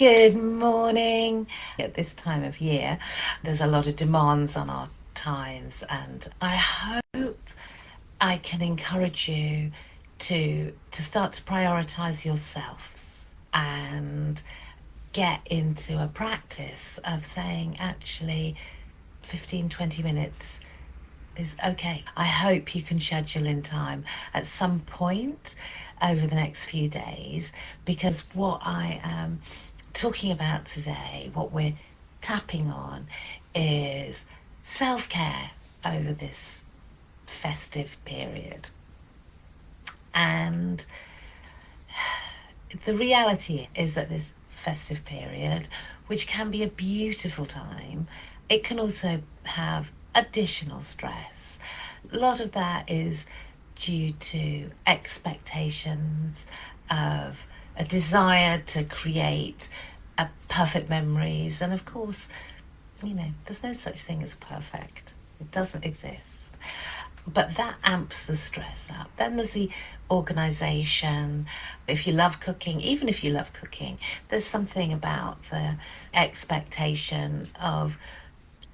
Good morning. At this time of year, there's a lot of demands on our times, and I hope I can encourage you to start to prioritize yourselves and get into a practice of saying, actually, 15-20 minutes is okay. I hope you can schedule in time at some point over the next few days, because what I am talking about today, what we're tapping on, is self-care over this festive period. And the reality is that this festive period, which can be a beautiful time, it can also have additional stress. A lot of that is due to expectations of a desire to create perfect memories. And of course, there's no such thing as perfect. It doesn't exist. But that amps the stress up. Then there's the organisation. If you love cooking, even if you love cooking, there's something about the expectation of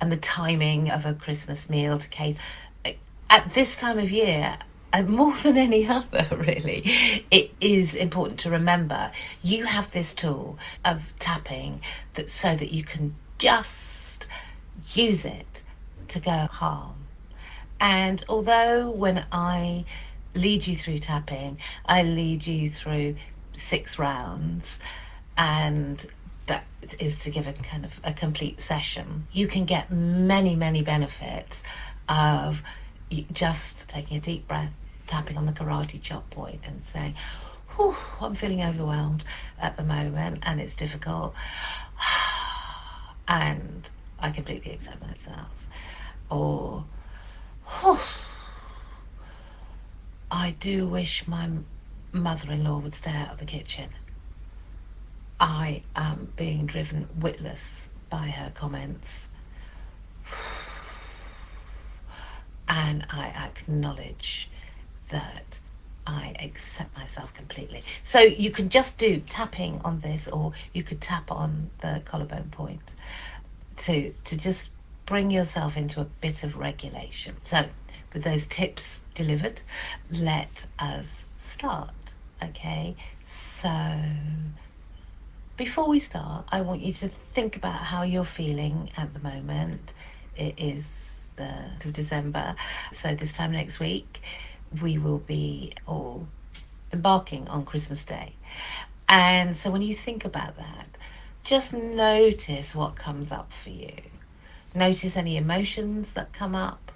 and the timing of a Christmas meal to cater. At this time of year, more than any other, really, it is important to remember you have this tool of tapping so that you can just use it to go calm. And although when I lead you through tapping, I lead you through 6 rounds, and that is to give a kind of a complete session, you can get many benefits of just taking a deep breath, tapping on the karate chop point and saying, whew, I'm feeling overwhelmed at the moment and it's difficult and I completely accept myself. Or, whew, I do wish my mother-in-law would stay out of the kitchen. I am being driven witless by her comments. And I acknowledge that I accept myself completely. So you can just do tapping on this, or you could tap on the collarbone point to just bring yourself into a bit of regulation. So with those tips delivered, let us start. Okay, so before we start, I want you to think about how you're feeling at the moment. It is the 5th of December, so this time next week we will be all embarking on Christmas Day. And so when you think about that, just notice what comes up for you. Notice any emotions that come up.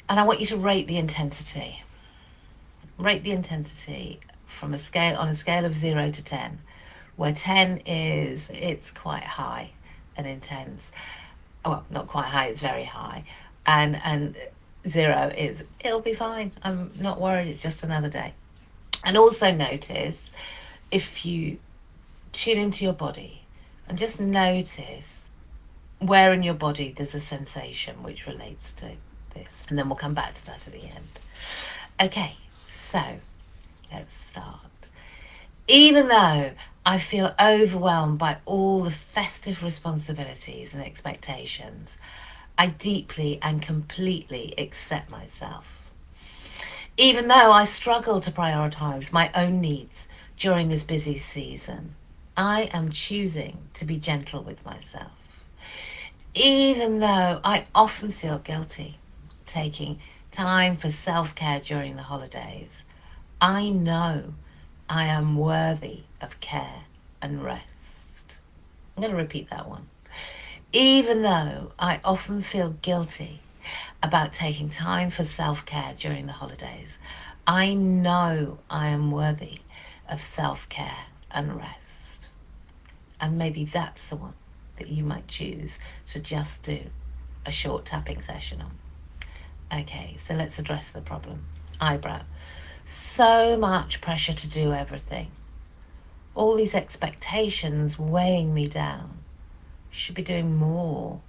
And I want you to rate the intensity. Rate the intensity on a scale of 0 to 10, where 10 is it's quite high and intense. Well, not quite high, it's very high. And 0 is it'll be fine. I'm not worried, it's just another day. And also notice if you tune into your body and just notice where in your body there's a sensation which relates to this. And then we'll come back to that at the end. Okay, so let's start. Even though I feel overwhelmed by all the festive responsibilities and expectations, I deeply and completely accept myself. Even though I struggle to prioritize my own needs during this busy season, I am choosing to be gentle with myself. Even though I often feel guilty taking time for self-care during the holidays, I know I am worthy of care and rest. I'm going to repeat that one. Even though I often feel guilty about taking time for self-care during the holidays, I know I am worthy of self-care and rest. And maybe that's the one that you might choose to just do a short tapping session on. Okay, so let's address the problem. Eyebrow. So much pressure to do everything. All these expectations weighing me down. Should be doing more.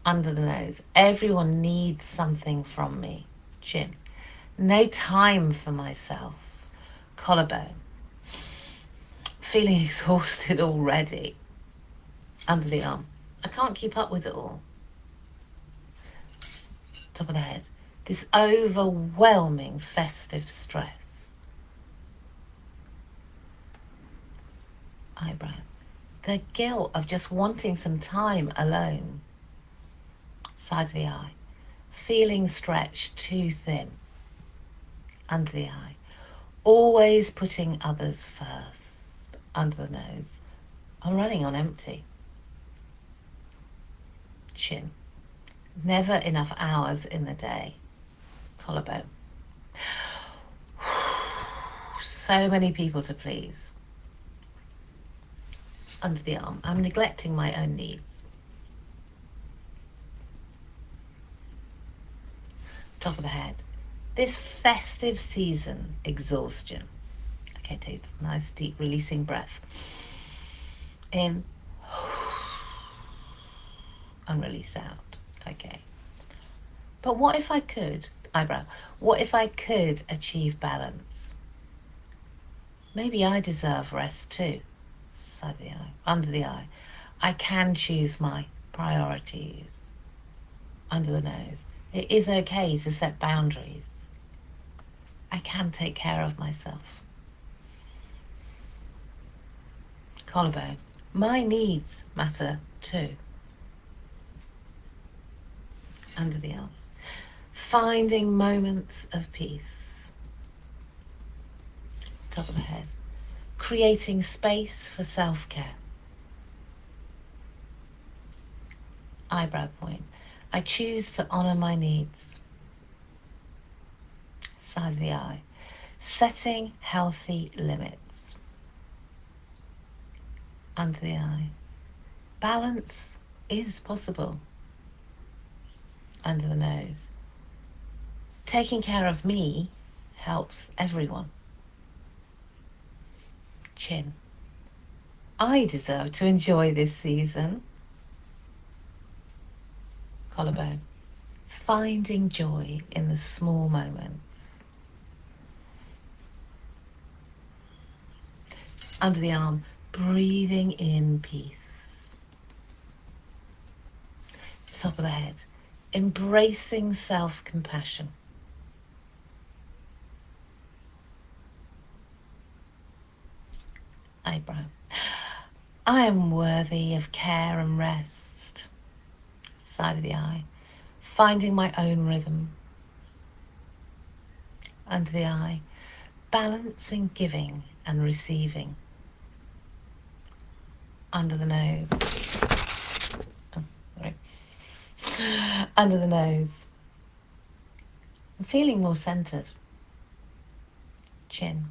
Under the nose. Everyone needs something from me. Chin. No time for myself. Collarbone. feeling exhausted already. Under the arm. I can't keep up with it all. Top of the head. This overwhelming festive stress. Eyebrow. The guilt of just wanting some time alone. Side of the eye. Feeling stretched too thin. Under the eye. Always putting others first. Under the nose. I'm running on empty. Chin. Never enough hours in the day. Collarbone. So many people to please. Under the arm. I'm neglecting my own needs. Top of the head. This festive season, exhaustion. Okay, take a nice deep releasing breath. In and release out. Okay. But what if I could, eyebrow, what if I could achieve balance? Maybe I deserve rest too. Side of the eye, under the eye. I can choose my priorities. Under the nose. It is okay to set boundaries. I can take care of myself. Collarbone. My needs matter too. Under the arm. Finding moments of peace. Top of the head. Creating space for self-care. Eyebrow point. I choose to honour my needs. Side of the eye. Setting healthy limits. Under the eye. Balance is possible. Under the nose. Taking care of me helps everyone. Chin. I deserve to enjoy this season. Collarbone. Finding joy in the small moments. Under the arm. Breathing in peace. Top of the head. Embracing self-compassion. Eyebrow. I am worthy of care and rest. Side of the eye. Finding my own rhythm. Under the eye. Balancing giving and receiving. Under the nose. Oh, sorry. Under the nose. I'm feeling more centered. Chin.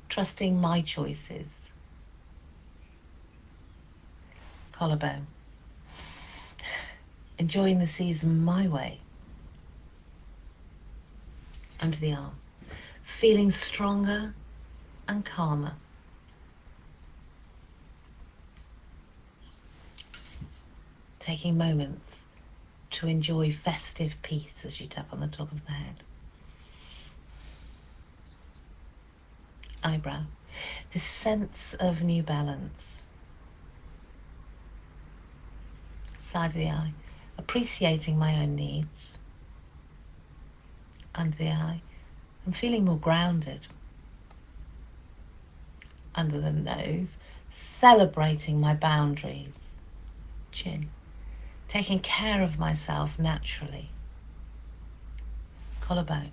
Trusting my choices. Collarbone. Enjoying the season my way. Under the arm. Feeling stronger and calmer. Taking moments to enjoy festive peace as you tap on the top of the head. Eyebrow. This sense of new balance. Side of the eye. Appreciating my own needs. Under the eye. I'm feeling more grounded. Under the nose. Celebrating my boundaries. Chin. Taking care of myself naturally. Collarbone.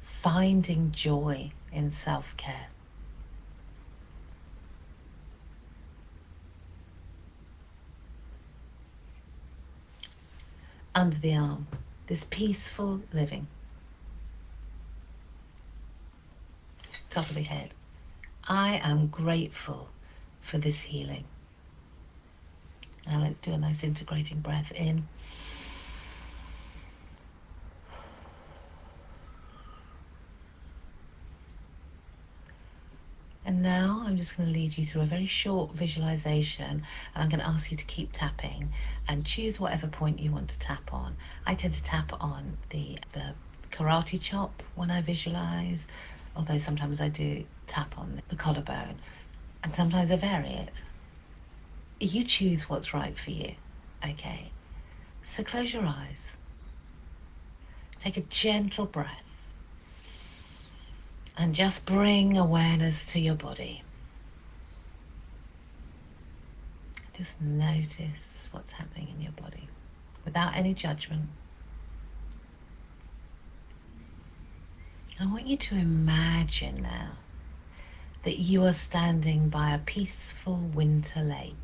Finding joy in self-care. Under the arm. This peaceful living. Top of the head. I am grateful for this healing. Now let's do a nice integrating breath in. And now I'm just going to lead you through a very short visualization, and I'm going to ask you to keep tapping and choose whatever point you want to tap on. I tend to tap on the karate chop when I visualize, although sometimes I do tap on the collarbone. And sometimes I vary it. You choose what's right for you. Okay. So close your eyes. Take a gentle breath. And just bring awareness to your body. Just notice what's happening in your body without any judgment. I want you to imagine now that you are standing by a peaceful winter lake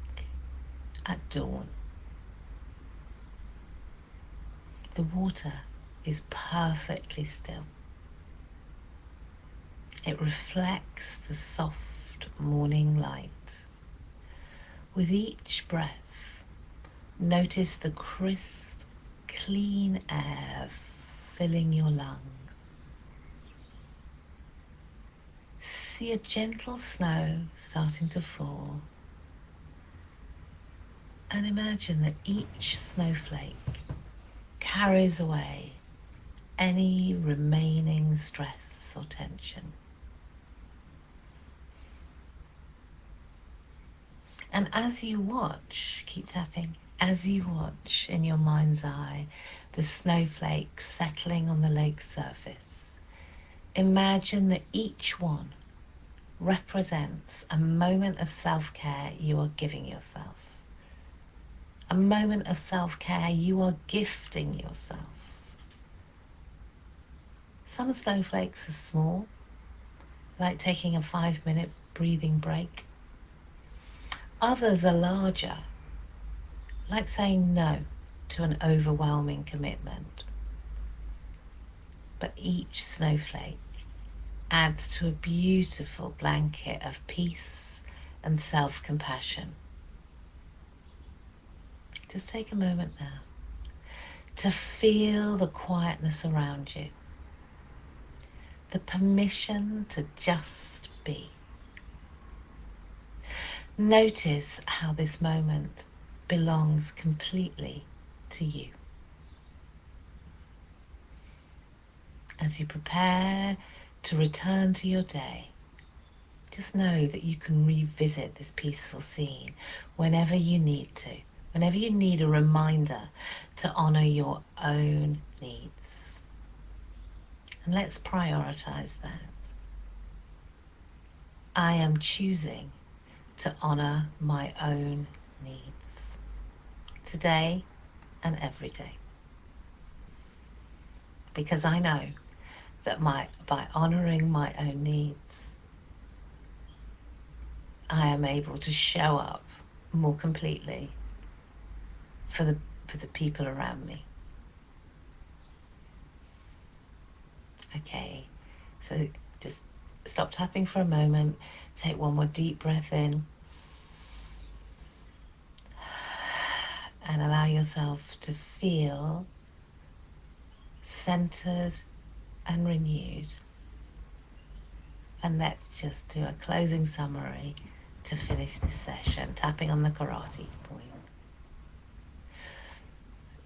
at dawn. The water is perfectly still. It reflects the soft morning light. With each breath, notice the crisp, clean air filling your lungs. See a gentle snow starting to fall, and imagine that each snowflake carries away any remaining stress or tension. And as you watch, keep tapping, as you watch in your mind's eye the snowflakes settling on the lake's surface, imagine that each one represents a moment of self-care you are giving yourself. A moment of self-care you are gifting yourself. Some snowflakes are small, like taking a 5-minute breathing break. Others are larger, like saying no to an overwhelming commitment. But each snowflake adds to a beautiful blanket of peace and self-compassion. Just take a moment now to feel the quietness around you, the permission to just be. Notice how this moment belongs completely to you. As you prepare to return to your day, just know that you can revisit this peaceful scene whenever you need to, whenever you need a reminder to honor your own needs. And let's prioritize that. I am choosing to honor my own needs today and every day. Because I know that by honoring my own needs, I am able to show up more completely for the people around me. Okay, so just stop tapping for a moment, take one more deep breath in, and allow yourself to feel centered and renewed. And let's just do a closing summary to finish this session, tapping on the karate point.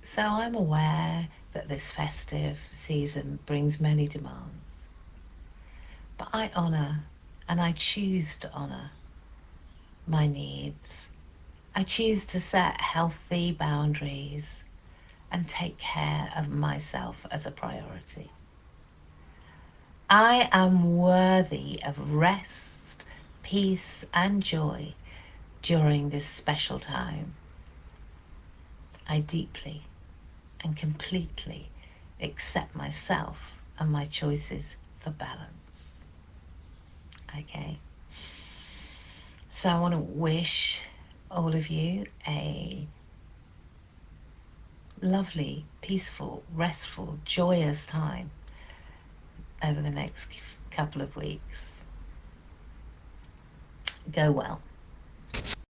So I'm aware that this festive season brings many demands, but I honor and I choose to honor my needs. I choose to set healthy boundaries and take care of myself as a priority. I am worthy of rest, peace, and joy during this special time. I deeply and completely accept myself and my choices for balance. Okay? So I want to wish all of you a lovely, peaceful, restful, joyous time over the next couple of weeks. Go well.